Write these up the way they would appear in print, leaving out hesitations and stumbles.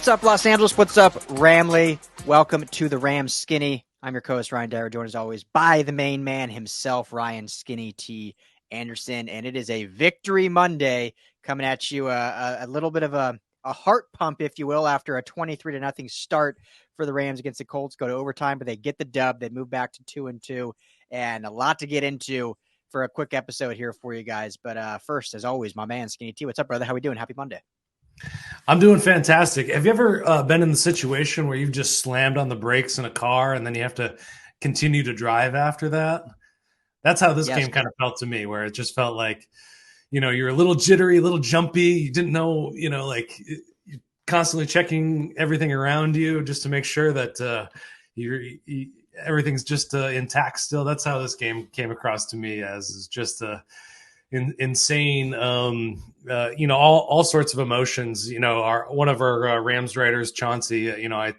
What's up, Los Angeles? What's up, Ramley? Welcome to the Rams Skinny. I'm your co-host, Ryan Dyrud, joined as always by the main man himself, Ryan Skinny T. Anderson. And it is a Victory Monday coming at you, a little bit of a heart pump, if you will, after a 23-0 start for the Rams against the Colts. Go to overtime, but they get the dub. They move back to 2-2, and a lot to get into for a quick episode here for you guys. But first, as always, my man, Skinny T. What's up, brother? How we doing? Happy Monday. I'm doing fantastic. Have you ever been in the situation where you've just slammed on the brakes in a car and then you have to continue to drive after that? That's how this game kind of felt to me, where it just felt like, you're a little jittery, a little jumpy. You didn't know, like you're constantly checking everything around you just to make sure that everything's just intact still. That's how this game came across to me, as is just insane, all sorts of emotions. One of our Rams writers, Chauncey, I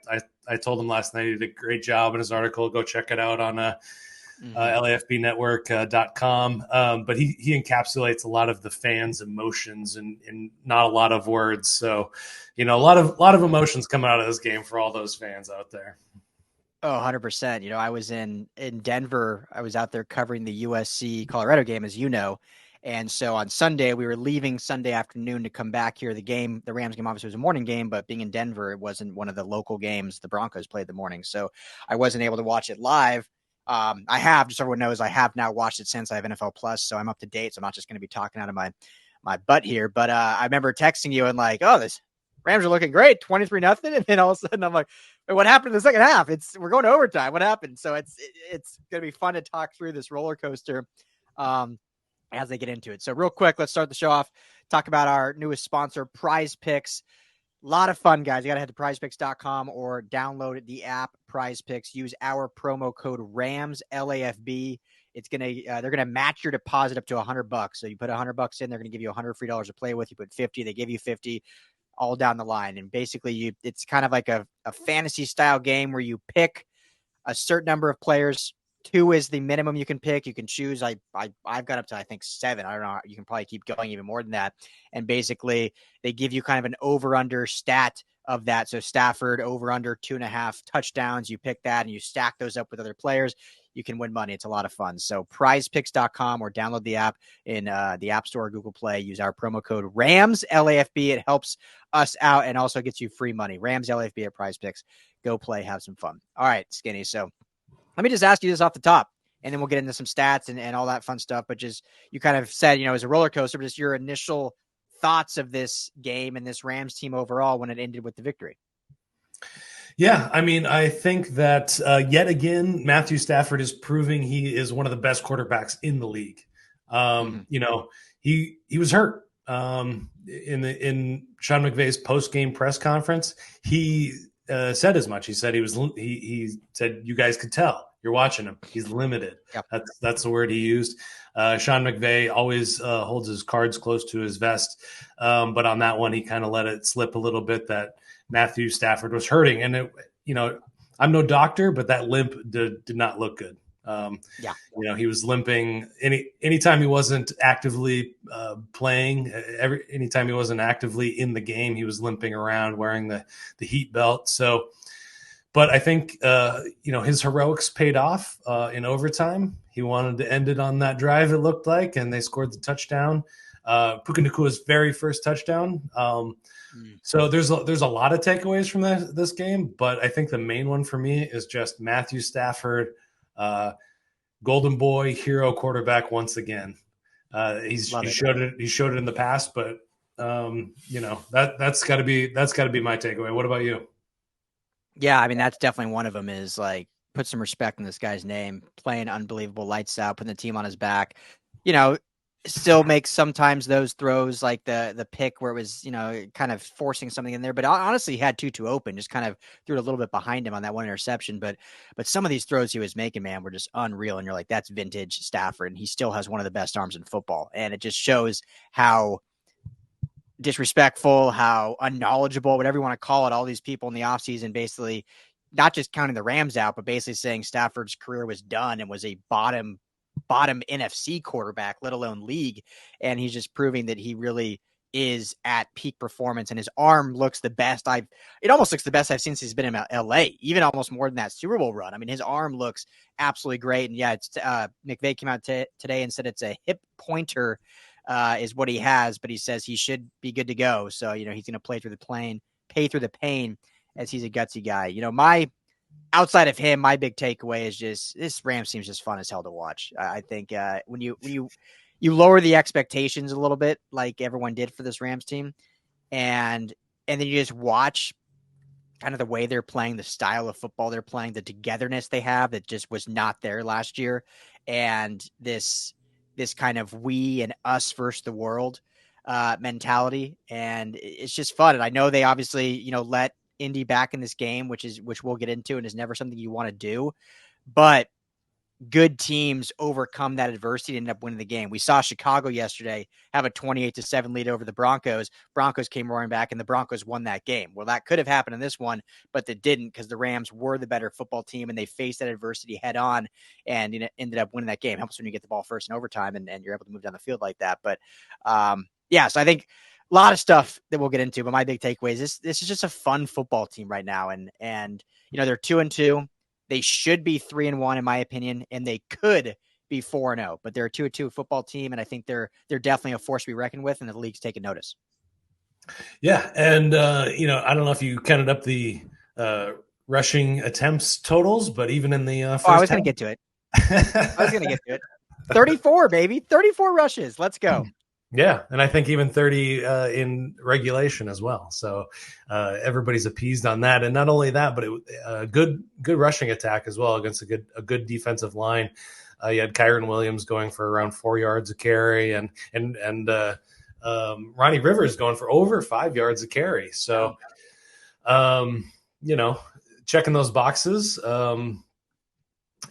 told him last night he did a great job in his article. Go check it out on LAFBnetwork.com. But he encapsulates a lot of the fans' emotions in not a lot of words. So, a lot of emotions coming out of this game for all those fans out there. Oh, 100%. I was in Denver. I was out there covering the USC Colorado game, as you know. And so on Sunday, we were leaving Sunday afternoon to come back here. The Rams game obviously was a morning game, but being in Denver, it wasn't one of the local games. The Broncos played the morning, so I wasn't able to watch it live. Just so everyone knows, I have now watched it since I have NFL Plus, so I'm up to date. So I'm not just going to be talking out of my butt here. But I remember texting you and like, oh, this Rams are looking great, 23-0. And then all of a sudden I'm like, wait, what happened in the second half? We're going to overtime. What happened? So it's going to be fun to talk through this roller coaster as they get into it. So real quick, let's start the show off. Talk about our newest sponsor, Prize Picks. A lot of fun, guys. You got to head to prizepicks.com or download the app Prize Picks. Use our promo code RAMS LAFB. It's they're gonna match your deposit up to $100. So you put $100 in, they're gonna give you $100 free to play with. You put 50, they give you 50, all down the line. And basically, it's kind of like a fantasy style game where you pick a certain number of players. 2 is the minimum you can pick. You can choose. I've got up to, I think, 7. I don't know. You can probably keep going even more than that. And basically, they give you kind of an over-under stat of that. So Stafford over-under 2.5 touchdowns. You pick that and you stack those up with other players. You can win money. It's a lot of fun. So prizepicks.com or download the app in the App Store or Google Play. Use our promo code RAMS LAFB. It helps us out and also gets you free money. RAMS LAFB at Prize Picks. Go play, have some fun. All right, Skinny. So let me just ask you this off the top, and then we'll get into some stats and all that fun stuff. But just, you kind of said, it was a roller coaster, but just your initial thoughts of this game and this Rams team overall when it ended with the victory. Yeah, I think that yet again, Matthew Stafford is proving he is one of the best quarterbacks in the league. He was hurt in Sean McVay's post-game press conference. He said as much. He said he said, you guys could tell you're watching him. He's limited. Yep. That's the word he used. Sean McVay always holds his cards close to his vest. But on that one, he kind of let it slip a little bit that Matthew Stafford was hurting. And I'm no doctor, but that limp did not look good. He was limping anytime he wasn't actively playing. Anytime he wasn't actively in the game, he was limping around wearing the heat belt. So, but I think his heroics paid off in overtime. He wanted to end it on that drive, it looked like, and they scored the touchdown. Puka Nacua's very first touchdown. So there's a lot of takeaways from this game, but I think the main one for me is just Matthew Stafford. Golden boy, hero quarterback once again. He showed it in the past, but that's got to be my takeaway. What about you? Yeah, that's definitely one of them. Is like, put some respect in this guy's name. Playing unbelievable, lights out, putting the team on his back. Still makes sometimes those throws like the pick where it was, kind of forcing something in there. But honestly, he had Tutu open, just kind of threw it a little bit behind him on that one interception. But some of these throws he was making, man, were just unreal. And you're like, that's vintage Stafford. And he still has one of the best arms in football. And it just shows how disrespectful, how unknowledgeable, whatever you want to call it, all these people in the offseason basically not just counting the Rams out, but basically saying Stafford's career was done and was a bottom NFC quarterback, let alone league. And he's just proving that he really is at peak performance, and his arm looks the best it almost looks the best I've seen since he's been in LA, even almost more than that Super Bowl run. I mean, his arm looks absolutely great. And yeah, it's McVay came out today and said it's a hip pointer is what he has, but he says he should be good to go. So, he's going to pay through the pain as he's a gutsy guy. Outside of him, my big takeaway is just this Rams team's just fun as hell to watch. I think when you lower the expectations a little bit, like everyone did for this Rams team, and then you just watch kind of the way they're playing, the style of football they're playing, the togetherness they have that just was not there last year, and this kind of we and us versus the world mentality, and it's just fun. And I know they obviously let Indy back in this game, which we'll get into, and is never something you want to do, but good teams overcome that adversity and end up winning the game. We saw Chicago yesterday have a 28-7 lead over the Broncos. Broncos came roaring back and the Broncos won that game. Well, that could have happened in this one, but that didn't, because the Rams were the better football team and they faced that adversity head on and ended up winning that game. Helps when you get the ball first in overtime and you're able to move down the field like that. But so I think a lot of stuff that we'll get into, but my big takeaway is this is just a fun football team right now. And they're 2-2. They should be 3-1 in my opinion, and they could be 4-0, but they're a 2-2 football team. And I think they're definitely a force to be reckoned with, and the league's taking notice. Yeah. And, I don't know if you counted up the rushing attempts totals, but even in the first I was going to get to it. 34, baby. 34 rushes. Let's go. Yeah, and I think even 30 in regulation as well. So everybody's appeased on that, and not only that, but it good rushing attack as well against a good defensive line. You had Kyren Williams going for around 4 yards a carry, and Ronnie Rivers going for over 5 yards a carry. So, checking those boxes.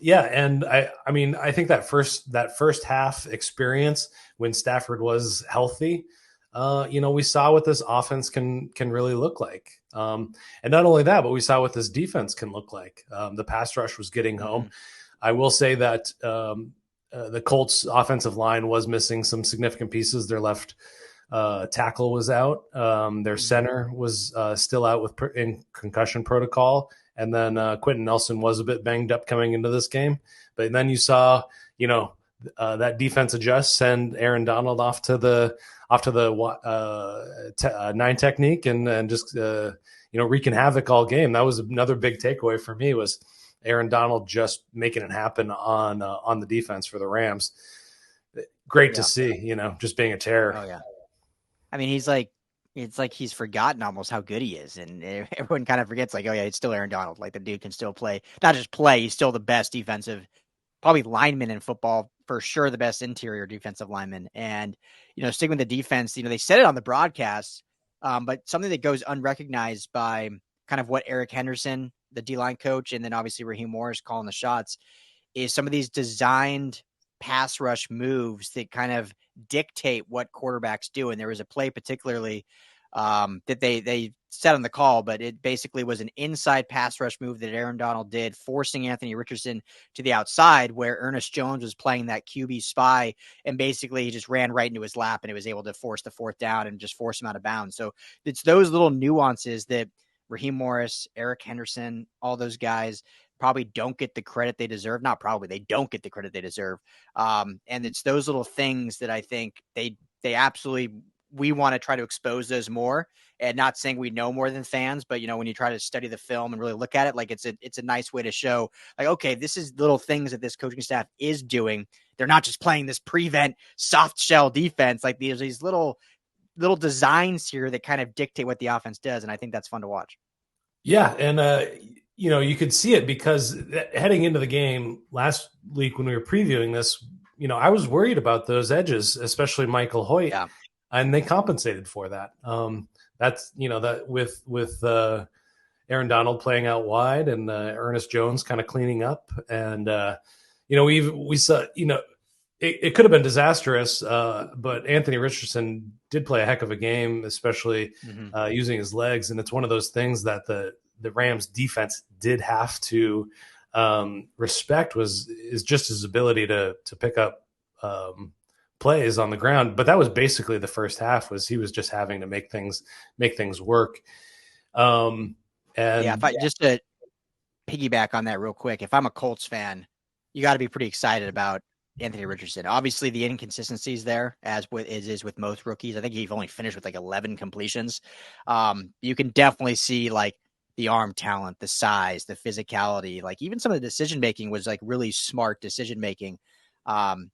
Yeah, and I think that first half experience when Stafford was healthy, we saw what this offense can really look like. And not only that, but we saw what this defense can look like. The pass rush was getting home. I will say that the Colts offensive line was missing some significant pieces. Their left tackle was out. Their center was still out in concussion protocol. And then Quentin Nelson was a bit banged up coming into this game. But then you saw, that defense adjust, send Aaron Donald off to the 9 technique and just, wreaking havoc all game. That was another big takeaway for me, was Aaron Donald just making it happen on the defense for the Rams. Great to see, just being a terror. Oh, yeah. I mean, it's like he's forgotten almost how good he is. And everyone kind of forgets, like, oh, yeah, it's still Aaron Donald. Like, the dude can still play. Not just play, he's still the best defensive, probably lineman in football, for sure the best interior defensive lineman. And, sticking with the defense, they said it on the broadcast, but something that goes unrecognized by kind of what Eric Henderson, the D-line coach, and then obviously Raheem Morris calling the shots, is some of these designed pass rush moves that kind of dictate what quarterbacks do. And there was a play particularly that they said on the call, but it basically was an inside pass rush move that Aaron Donald did, forcing Anthony Richardson to the outside, where Ernest Jones was playing that QB spy, and basically he just ran right into his lap, and it was able to force the fourth down and just force him out of bounds. So it's those little nuances that Raheem Morris, Eric Henderson, all those guys probably don't get the credit they deserve. Not probably, they don't get the credit they deserve. And it's those little things that I think they absolutely, we want to try to expose those more, and not saying we know more than fans, but when you try to study the film and really look at it, like it's a nice way to show, like, okay, this is little things that this coaching staff is doing. They're not just playing this prevent soft shell defense. Like these little designs here that kind of dictate what the offense does. And I think that's fun to watch. Yeah. And, you could see it because heading into the game last week when we were previewing this, I was worried about those edges, especially Michael Hoyt, and they compensated for that. That's, that with Aaron Donald playing out wide and Ernest Jones kind of cleaning up. And, we saw, it could have been disastrous, but Anthony Richardson did play a heck of a game, especially using his legs. And it's one of those things that the Rams defense did have to respect, is just his ability to pick up plays on the ground, but that was basically the first half. Was he was just having to make things work. And If I just to piggyback on that real quick, if I'm a Colts fan, you got to be pretty excited about Anthony Richardson. Obviously, the inconsistencies there, as is with most rookies. I think he's only finished with like 11 completions. You can definitely see like the arm talent, the size, the physicality, like even some of the decision making was like really smart decision making.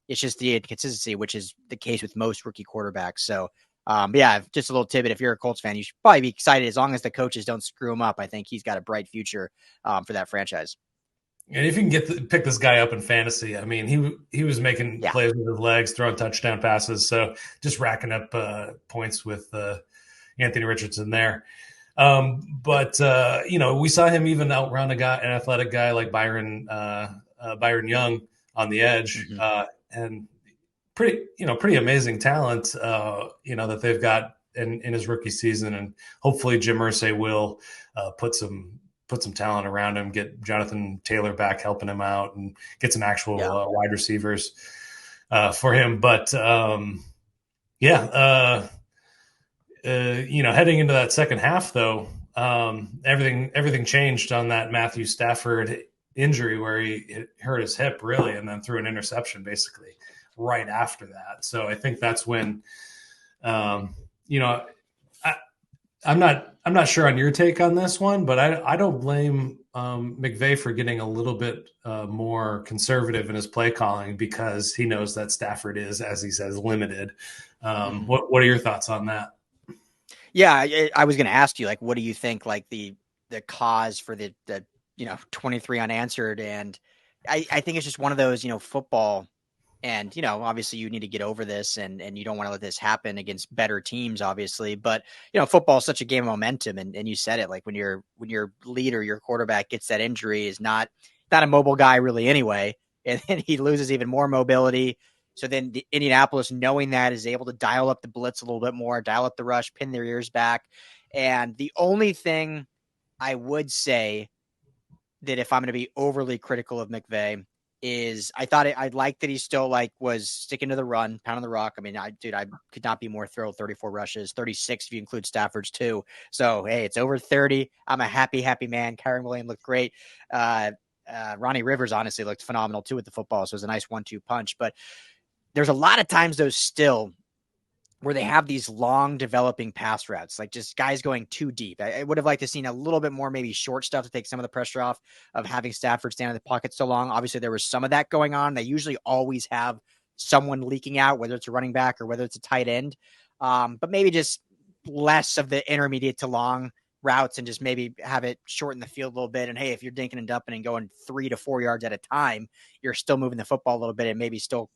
It's just the inconsistency, which is the case with most rookie quarterbacks. So, yeah, just a little tidbit. If you're a Colts fan, you should probably be excited as long as the coaches don't screw him up. I think he's got a bright future for that franchise. And if you can pick this guy up in fantasy, I mean, he was making plays with his legs, throwing touchdown passes, so just racking up points with Anthony Richardson there. But we saw him even outrun an athletic guy like Byron Young on the edge, and pretty amazing talent, that they've got in his rookie season, and hopefully Jim Irsay will put some talent around him, get Jonathan Taylor back helping him out, and get some actual wide receivers for him. But heading into that second half, though, everything changed on that Matthew Stafford injury where he hurt his hip really, and then threw an interception basically right after that. So I think that's when, I'm not sure on your take on this one, but I don't blame McVay for getting a little bit more conservative in his play calling, because he knows that Stafford is, as he says, limited. What are your thoughts on that? Yeah, I was going to ask you, like, what do you think, like the cause for the 23 unanswered? And I think it's just one of those, football. And, obviously you need to get over this and you don't want to let this happen against better teams, obviously. But, football is such a game of momentum. And you said it, like when your leader, your quarterback gets that injury, is not a mobile guy really anyway. And then he loses even more mobility. So then the Indianapolis, knowing that, is able to dial up the blitz a little bit more, dial up the rush, pin their ears back. And the only thing I would say that if I'm going to be overly critical of McVay is I like that he still was sticking to the run, pounding the rock. I mean, I could not be more thrilled. 34 rushes, 36 if you include Stafford's too. So, hey, it's over 30. I'm a happy man. Kyren Williams looked great. Ronnie Rivers honestly looked phenomenal too with the football. So it was a nice 1-2 punch. But there's a lot of times those still where they have these long developing pass routes, like just guys going too deep. I would have liked to seen a little bit more, maybe short stuff to take some of the pressure off of having Stafford stand in the pocket so long. Obviously there was some of that going on. They usually always have someone leaking out, whether it's a running back or whether it's a tight end. But maybe just less of the intermediate to long routes and just maybe have it shorten the field a little bit. And hey, if you're dinking and dumping and going 3 to 4 yards at a time, you're still moving the football a little bit and maybe still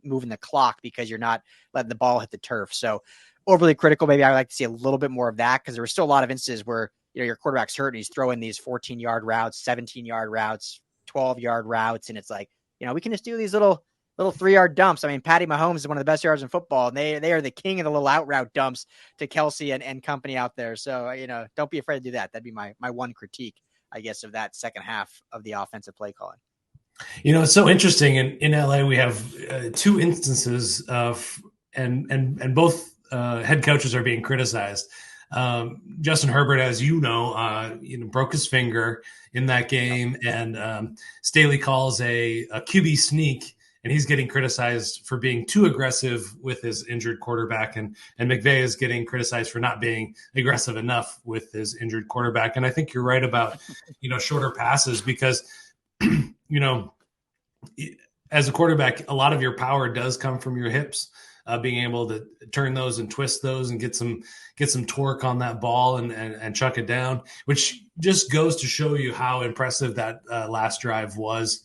moving the clock because you're not letting the ball hit the turf. So overly critical. Maybe I'd like to see a little bit more of that, because there were still a lot of instances where, your quarterback's hurt and he's throwing these 14-yard routes, 17-yard routes, 12-yard routes. And it's like, we can just do these little 3-yard dumps. I mean, Patty Mahomes is one of the best yards in football, and they are the king of the little out route dumps to Kelsey and company out there. So, don't be afraid to do that. That'd be my one critique, I guess, of that second half of the offensive play calling. It's so interesting. In LA, we have two instances of, and both head coaches are being criticized. Justin Herbert, as broke his finger in that game, and Staley calls a QB sneak, and he's getting criticized for being too aggressive with his injured quarterback, and McVay is getting criticized for not being aggressive enough with his injured quarterback. And I think you're right about, shorter passes, because as a quarterback, a lot of your power does come from your hips, being able to turn those and twist those and get some torque on that ball and chuck it down, which just goes to show you how impressive that last drive was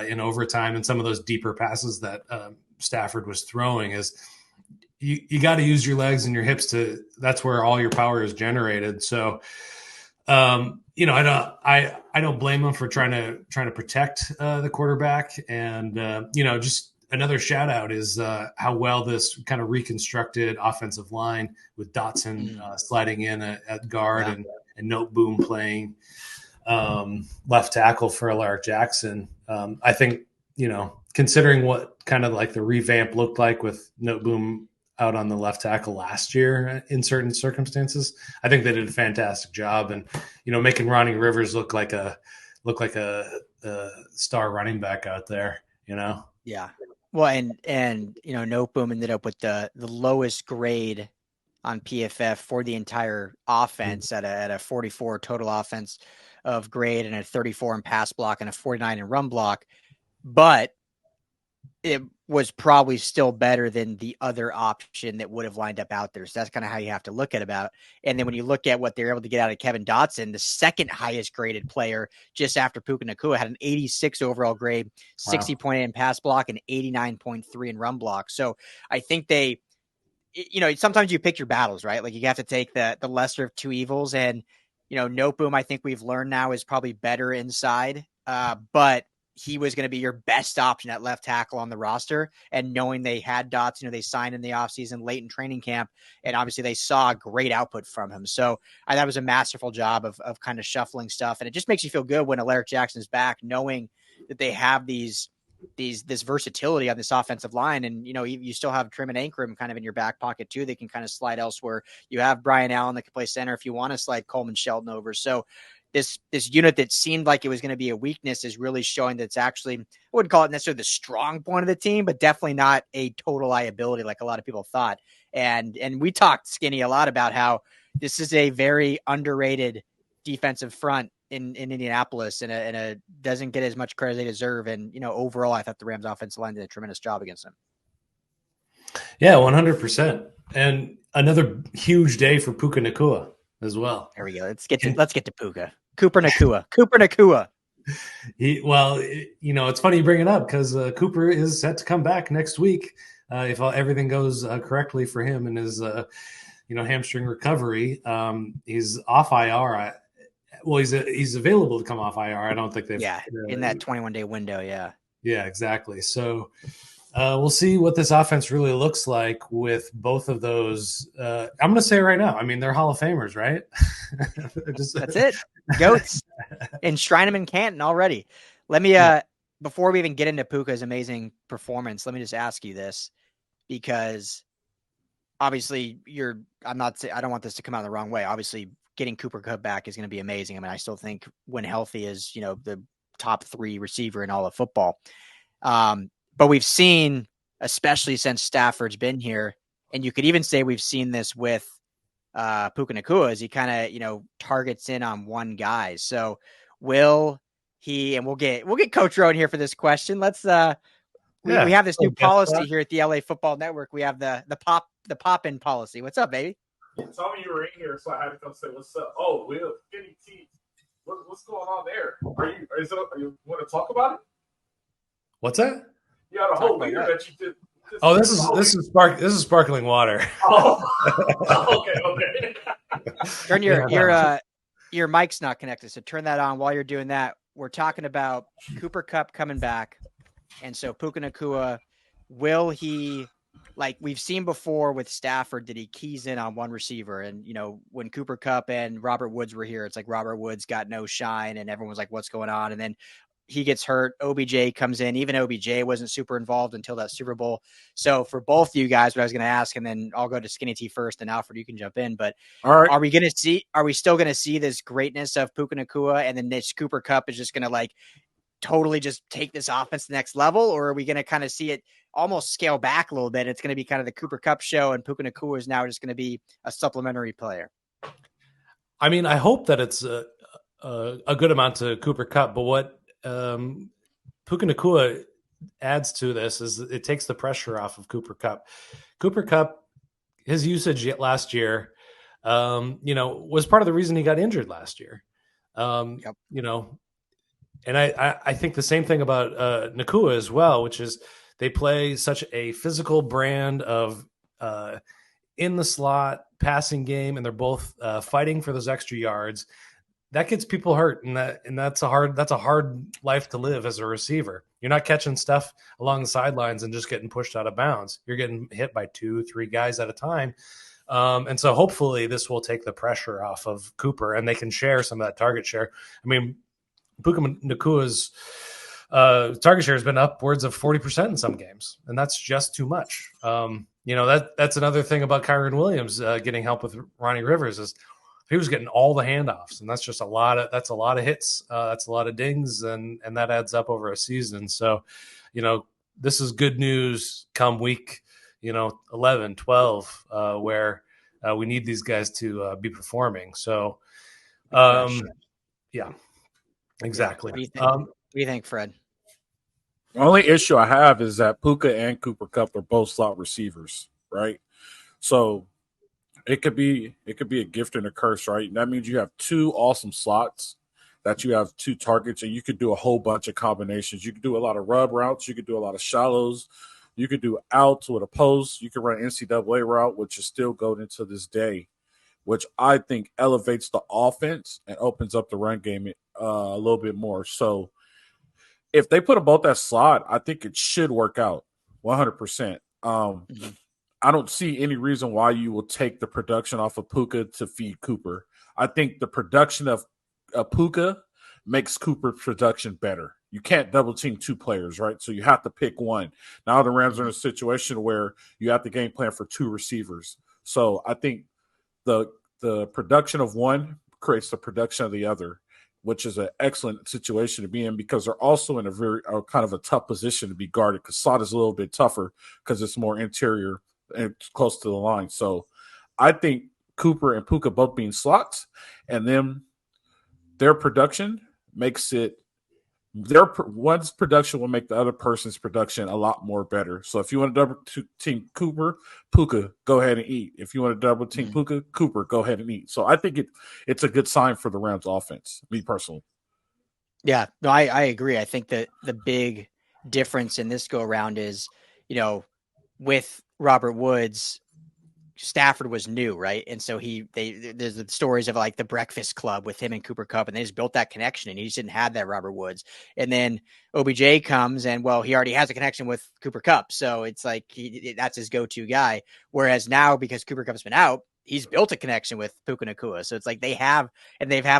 in overtime, and some of those deeper passes that Stafford was throwing. Is you got to use your legs and your hips that's where all your power is generated. So, I don't blame him for trying to protect the quarterback. And, just another shout out is how well this kind of reconstructed offensive line with Dotson sliding in at guard, and Noteboom playing left tackle for Alaric Jackson. I think, considering what kind of like the revamp looked like with Noteboom out on the left tackle last year in certain circumstances, I think they did a fantastic job. And, making Ronnie Rivers look like a star running back out there, Yeah. Well, and Noteboom ended up with the lowest grade on PFF for the entire offense at a 44 total offense of grade and a 34 in pass block and a 49 in run block. But it was probably still better than the other option that would have lined up out there. So that's kind of how you have to look at about. And then when you look at what they're able to get out of Kevin Dotson, the second highest graded player just after Puka Nacua had an 86 overall grade, 60.8 in pass block and 89.3 in run block. So I think they, sometimes you pick your battles, right? Like you have to take the lesser of two evils. And, Noteboom, I think we've learned now is probably better inside. But he was going to be your best option at left tackle on the roster. And knowing they had Dots, they signed in the offseason late in training camp, and obviously they saw great output from him. So I thought it was a masterful job of kind of shuffling stuff. And it just makes you feel good when Alaric Jackson is back, knowing that they have this versatility on this offensive line. And, you still have Trim and Ankrum kind of in your back pocket too. They can kind of slide elsewhere. You have Brian Allen that can play center if you want to slide Coleman Shelton over. So this unit that seemed like it was going to be a weakness is really showing that it's actually, I wouldn't call it necessarily the strong point of the team, but definitely not a total liability like a lot of people thought. And we talked, Skinny, a lot about how this is a very underrated defensive front in Indianapolis and a doesn't get as much credit as they deserve. And, overall, I thought the Rams offensive line did a tremendous job against them. Yeah, 100%. And another huge day for Puka Nacua as well. There we go. Let's get to Puka. Cooper Nacua. It's funny you bring it up because Cooper is set to come back next week if everything goes correctly for him and his hamstring recovery. He's off IR. He's available to come off IR. I don't think they've in that 21-day window. Yeah, exactly. So we'll see what this offense really looks like with both of those. I'm going to say right now, I mean, they're Hall of Famers, right? That's it. Goats. Enshrine them in Canton already. Let me, before we even get into Puka's amazing performance, let me just ask you this, because obviously I don't want this to come out the wrong way. Obviously, getting Cooper Kupp back is going to be amazing. I mean, I still think when healthy is, the top 3 receiver in all of football. But we've seen, especially since Stafford's been here, and you could even say we've seen this with Puka Nacua, as he kind of, targets in on one guy. So will he, and we'll get Coach Rowan here for this question. Let's we have this new policy here at the LA Football Network. We have the pop-in policy. What's up, baby? You told me you were in here, so I had to come say what's up. Oh, Will, Skinny T, what's going on there? You want to talk about it? What's that? You had a whole leader that you did. Oh, this is sparkling water. Oh, okay. Turn your mic's not connected, so turn that on. While you're doing that, we're talking about Cooper Kupp coming back, and so Puka Nacua, will he, like we've seen before with Stafford, did he keys in on one receiver? And when Cooper Kupp and Robert Woods were here, it's like Robert Woods got no shine, and everyone was like, "What's going on?" And then he gets hurt. OBJ comes in. Even OBJ wasn't super involved until that Super Bowl. So for both of you guys, what I was going to ask, and then I'll go to Skinny T first, and Alfred, you can jump in. But all right, are we still going to see this greatness of Puka Nacua, and then this Cooper Kupp is just going to totally just take this offense to the next level? Or are we going to kind of see it almost scale back a little bit? It's going to be kind of the Cooper Kupp show, and Puka Nacua is now just going to be a supplementary player. I mean, I hope that it's a good amount to Cooper Kupp, but what Puka Nacua adds to this is it takes the pressure off of Cooper Kupp. Cooper Kupp, his usage last year, was part of the reason he got injured last year. And I think the same thing about Nacua as well, which is they play such a physical brand of in the slot passing game, and they're both fighting for those extra yards. That gets people hurt, and that's a hard life to live as a receiver. You're not catching stuff along the sidelines and just getting pushed out of bounds. You're getting hit by 2-3 guys at a time. And so hopefully this will take the pressure off of Cooper, and they can share some of that target share. I mean, Puka Nacua's target share has been upwards of 40% in some games, and that's just too much. That's another thing about Kyren Williams getting help with Ronnie Rivers is he was getting all the handoffs, and that's just a lot of hits. That's a lot of dings, and that adds up over a season. So, this is good news come week, 11, 12, where we need these guys to be performing. So, yeah, exactly. What do you think, Fred? The only issue I have is that Puka and Cooper Kupp are both slot receivers, right? So it could be a gift and a curse, right? That means you have two awesome slots, that you have two targets, and you could do a whole bunch of combinations. You could do a lot of rub routes. You could do a lot of shallows. You could do outs with a post. You could run NCAA route, which is still going into this day, which I think elevates the offense and opens up the run game a little bit more. So if they put them both at slot, I think it should work out 100%. I don't see any reason why you will take the production off of Puka to feed Cooper. I think the production of Puka makes Cooper's production better. You can't double team two players, right? So you have to pick one. Now the Rams are in a situation where you have to game plan for two receivers. So I think the production of one creates the production of the other, which is an excellent situation to be in because they're also in a very kind of a tough position to be guarded because slot is a little bit tougher because it's more interior and close to the line. So I think Cooper and Puka both being slots and then their production makes it one's production will make the other person's production a lot more better. So if you want to double team Puka, go ahead and eat. If you want to double team Puka, Cooper, go ahead and eat. So I think it's a good sign for the Rams offense, me personally. Yeah, no, I agree. I think that the big difference in this go around is, with Robert Woods, Stafford was new, right? And so there's the stories of like the breakfast club with him and Cooper Kupp, and they just built that connection, and he just didn't have that Robert Woods. And then OBJ comes, and he already has a connection with Cooper Kupp, so it's like that's his go-to guy. Whereas now, because Cooper Kupp's been out, he's built a connection with Puka Nacua. So it's like they've had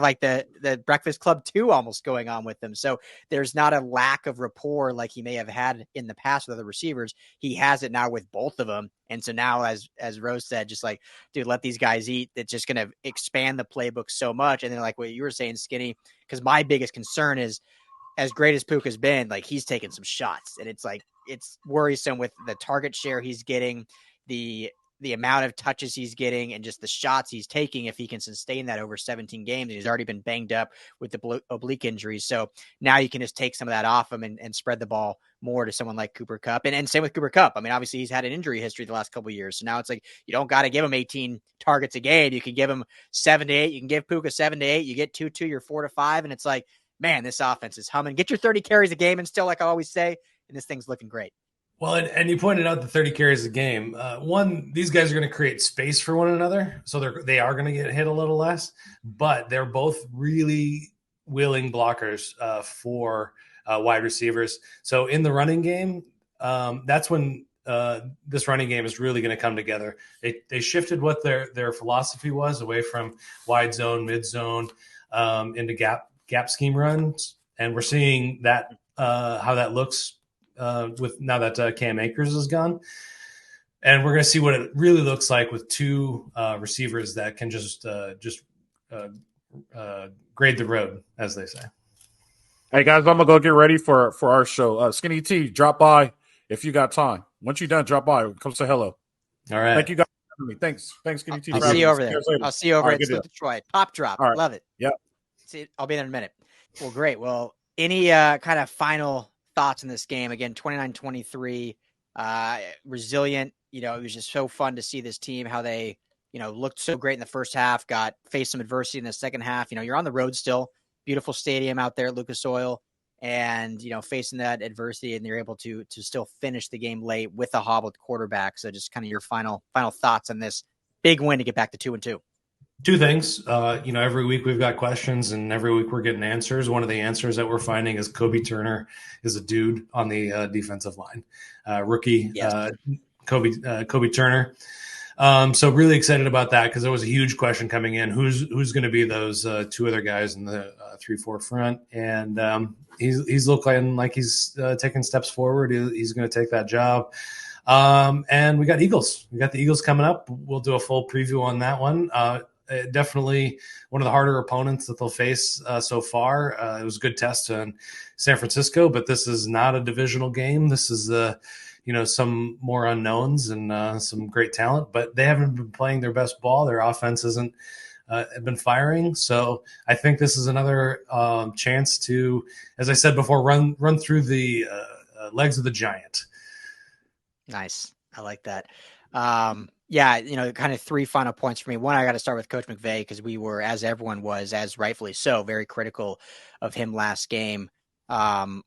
like the Breakfast Club 2 almost going on with them. So there's not a lack of rapport like he may have had in the past with other receivers. He has it now with both of them. And so now, as Rose said, just like, dude, let these guys eat. That's just going to expand the playbook so much. And then like what you were saying, Skinny, because my biggest concern is, as great as Puka's been, like he's taking some shots, and it's like, it's worrisome with the target share he's getting, the amount of touches he's getting, and just the shots he's taking, if he can sustain that over 17 games. And he's already been banged up with the oblique injuries. So now you can just take some of that off him and spread the ball more to someone like Cooper Kupp. And same with Cooper Kupp. I mean, obviously he's had an injury history the last couple of years. So now it's like, you don't got to give him 18 targets a game. You can give him 7 to 8. You can give Puka 7 to 8. You get 2, you're 4 to 5. And it's like, man, this offense is humming. Get your 30 carries a game and still, like I always say, and this thing's looking great. Well, and you pointed out the 30 carries a game. These guys are going to create space for one another, so they are going to get hit a little less, but they're both really willing blockers for wide receivers. So in the running game, that's when this running game is really going to come together. They shifted what their philosophy was away from wide zone, mid zone, into gap scheme runs, and we're seeing that how that looks. With now that Cam Akers is gone, and we're going to see what it really looks like with two receivers that can just grade the road, as they say. Hey guys, I'm gonna go get ready for our show. Skinny T, drop by if you got time. Once you're done, drop by. Come say hello. All right. Thank you guys for having me. Thanks, Skinny T. I'll see you over there. I'll see you over at Detroit. Pop drop. Right. Love it. Yeah. See, I'll be there in a minute. Well, great. Well, any kind of final thoughts in this game? Again, 29-23, resilient. It was just so fun to see this team, how they, looked so great in the first half, faced some adversity in the second half. You're on the road still, beautiful stadium out there at Lucas Oil, and, facing that adversity, and they're able to still finish the game late with a hobbled quarterback. So just kind of your final thoughts on this big win to get back to 2-2. Two things. Every week we've got questions, and every week we're getting answers. One of the answers that we're finding is Kobie Turner is a dude on the defensive line. Rookie, yes. Kobie Turner. So really excited about that because there was a huge question coming in. Who's going to be those two other guys in the 3-4 front? And, he's looking like he's taking steps forward. He's going to take that job. And we got Eagles. We got the Eagles coming up. We'll do a full preview on that one. Definitely one of the harder opponents that they'll face so far. It was a good test in San Francisco, but this is not a divisional game. This is some more unknowns and some great talent, but they haven't been playing their best ball. Their offense hasn't been firing. So I think this is another chance to, as I said before, run through the legs of the giant. Nice. I like that. Kind of three final points for me. One, I got to start with Coach McVay because we were, as everyone was, as rightfully so, very critical of him last game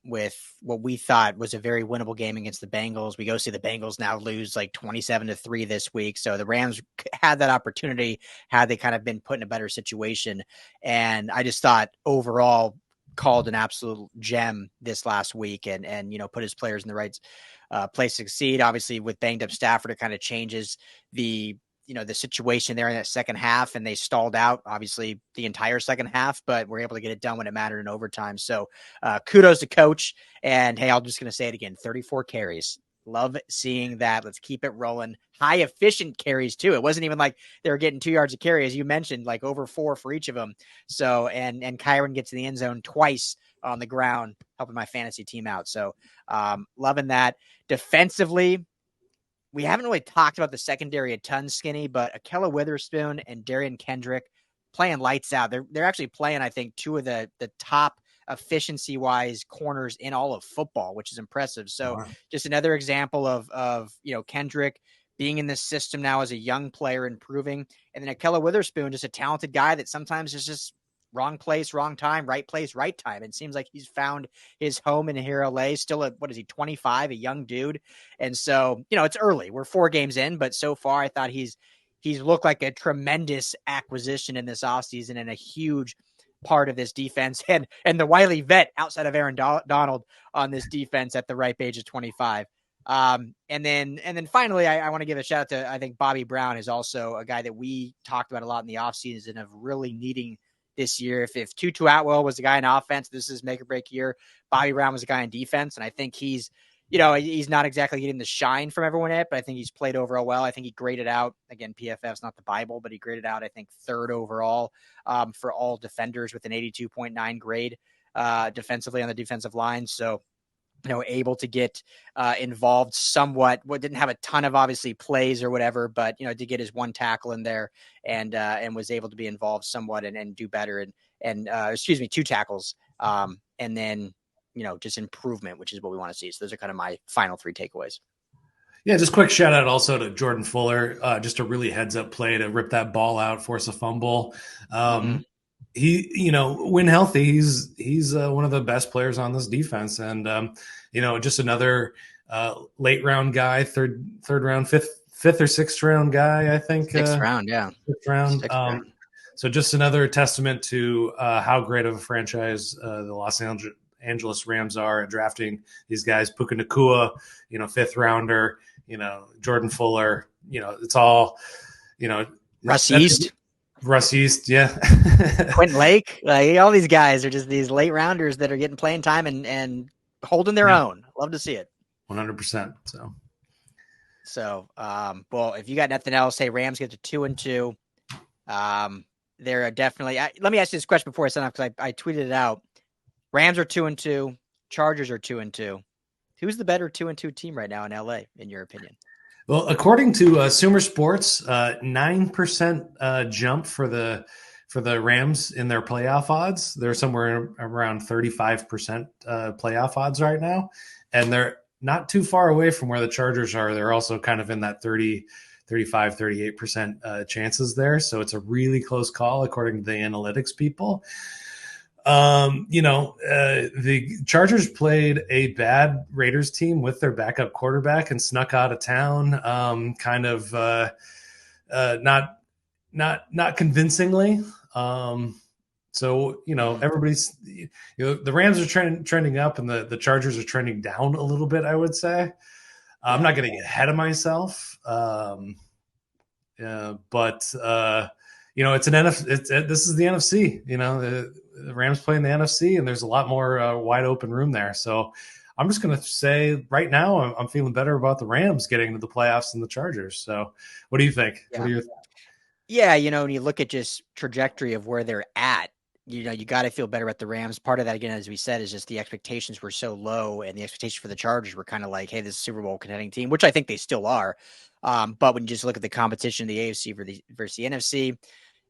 with what we thought was a very winnable game against the Bengals. We go see the Bengals now lose like 27-3 this week. So the Rams had that opportunity had they kind of been put in a better situation. And I just thought overall called an absolute gem this last week and put his players in the right place to succeed. Obviously with banged up Stafford, it kind of changes the situation there in that second half, and they stalled out obviously the entire second half, but we're able to get it done when it mattered in overtime. So kudos to coach. And hey, I'm just going to say it again, 34 carries. Love seeing that. Let's keep it rolling. High efficient carries too. It wasn't even like they were getting 2 yards of carry, as you mentioned, like over 4 for each of them. So, and Kyren gets in the end zone twice on the ground, helping my fantasy team out. So loving that. Defensively, we haven't really talked about the secondary a ton, Skinny, but Akhello Witherspoon and Derion Kendrick playing lights out. They're actually playing, I think, two of the top efficiency-wise corners in all of football, which is impressive. So just another example of Kendrick being in this system now as a young player, improving. And then Akhello Witherspoon, just a talented guy that sometimes is just wrong place, wrong time, right place, right time. It seems like he's found his home in here, LA, still at, 25, a young dude. And so, it's early. We're 4 games in, but so far I thought he's looked like a tremendous acquisition in this offseason and a huge part of this defense and the Wiley vet outside of Aaron Donald on this defense at the ripe age of 25. And then finally, I want to give a shout out to, I think Bobby Brown is also a guy that we talked about a lot in the offseason of really needing this year. If Tutu Atwell was the guy in offense, this is make or break year. Bobby Brown was the guy in defense. And I think he's not exactly getting the shine from everyone yet, but I think he's played overall well. I think he graded out, again, PFF's not the Bible, but he graded out, I think, 3rd overall for all defenders with an 82.9 grade defensively on the defensive line. So, able to get involved somewhat. Didn't have a ton of obviously plays or whatever, but to get his 1 tackle in there and was able to be involved somewhat and do better and 2 tackles. And then just improvement, which is what we want to see. So those are kind of my final 3 takeaways. Yeah, just quick shout out also to Jordan Fuller. Just a really heads up play to rip that ball out, force a fumble. He, when healthy, he's one of the best players on this defense, and just another late round guy, third round, fifth or sixth round guy, I think. 6th round, yeah. 6th round. So just another testament to how great of a franchise the Los Angeles Rams are at drafting these guys. Puka Nacua, 5th rounder. Jordan Fuller. It's all. Russ Yeast. Russ Yeast, yeah. Quentin Lake, all these guys are just these late rounders that are getting playing time and holding their own. Love to see it. 100%. So, well, if you got nothing else, hey, Rams get to 2-2. They're definitely. Let me ask you this question before I sign off because I tweeted it out. Rams are 2-2. Chargers are 2-2. Who's the better 2-2 team right now in LA, in your opinion? Well, according to Sumer Sports, 9% jump for the Rams in their playoff odds. They're somewhere around 35% playoff odds right now, and they're not too far away from where the Chargers are. They're also kind of in that 35, 38% chances there. So it's a really close call according to the analytics people. The Chargers played a bad Raiders team with their backup quarterback and snuck out of town, not convincingly. So everybody's, the Rams are trending up and the Chargers are trending down a little bit, I would say. I'm not going to get ahead of myself. But it's this is the NFC. The Rams play in the NFC, and there's a lot more wide open room there. So I'm just going to say right now I'm feeling better about the Rams getting to the playoffs than the Chargers. So what do you think? Yeah. What are your thoughts? Yeah, when you look at just trajectory of where they're at, you got to feel better about the Rams. Part of that, again, as we said, is just the expectations were so low, and the expectation for the Chargers were kind of like, hey, this is a Super Bowl contending team, which I think they still are. But when you just look at the competition of the AFC versus the NFC,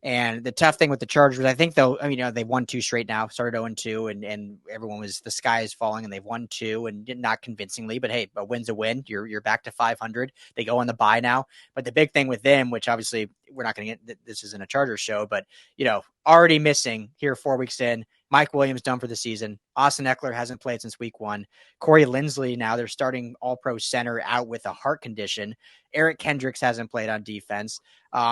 and the tough thing with the Chargers, I think they've won 2 straight now, started 0-2, and everyone was, the sky is falling, and they've won 2, and not convincingly, but hey, a win's a win. You're back to 500. They go on the bye now. But the big thing with them, which obviously we're not going to get, this isn't a Chargers show, but already missing here 4 weeks in, Mike Williams done for the season. Austin Eckler hasn't played since week 1. Corey Linsley, now they're starting all-pro center, out with a heart condition. Eric Kendricks hasn't played on defense.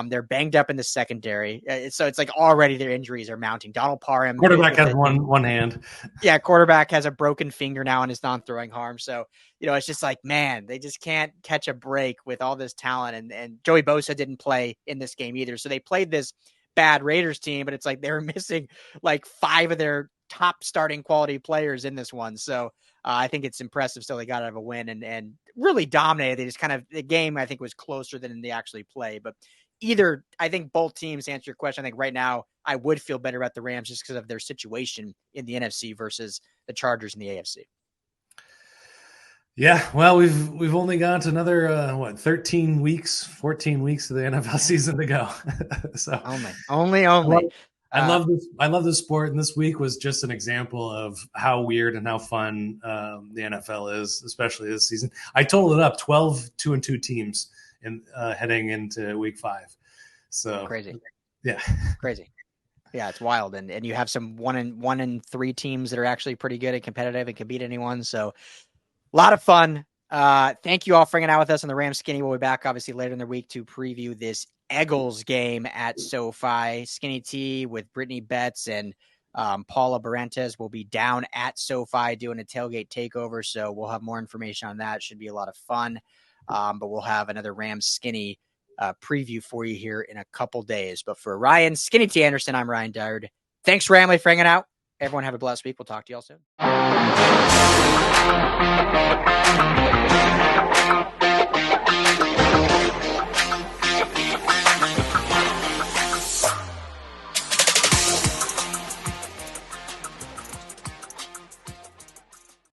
They're banged up in the secondary. So it's like already their injuries are mounting. Donald Parham. Quarterback has one hand. Yeah, quarterback has a broken finger now in his non-throwing arm. So, it's just like, man, they just can't catch a break with all this talent. And Joey Bosa didn't play in this game either. So they played this bad Raiders team, but it's like they were missing like 5 of their top starting quality players in this one. So I think it's impressive still they got out of a win and really dominated. They just the game I think was closer than they actually play. But I think both teams, to answer your question, I think right now I would feel better about the Rams just because of their situation in the NFC versus the Chargers in the AFC. Yeah, well, we've only got another 13 weeks, 14 weeks of the NFL season to go. So only. I love this. I love this sport, and this week was just an example of how weird and how fun the NFL is, especially this season. I totaled it up: 12 2-2 teams heading into week 5. So crazy, yeah, crazy. Yeah, it's wild, and you have some 1-3 teams that are actually pretty good and competitive and can beat anyone. So. A lot of fun. Thank you all for hanging out with us on the Rams Skinny. We'll be back obviously later in the week to preview this Eagles game at SoFi. Skinny T with Brittany Betts and Paula Barrantes will be down at SoFi doing a tailgate takeover. So we'll have more information on that. Should be a lot of fun. But we'll have another Rams Skinny preview for you here in a couple days. But for Ryan, Skinny T Anderson, I'm Ryan Dyrud. Thanks, Ramley, for hanging out. Everyone have a blessed week. We'll talk to you all soon.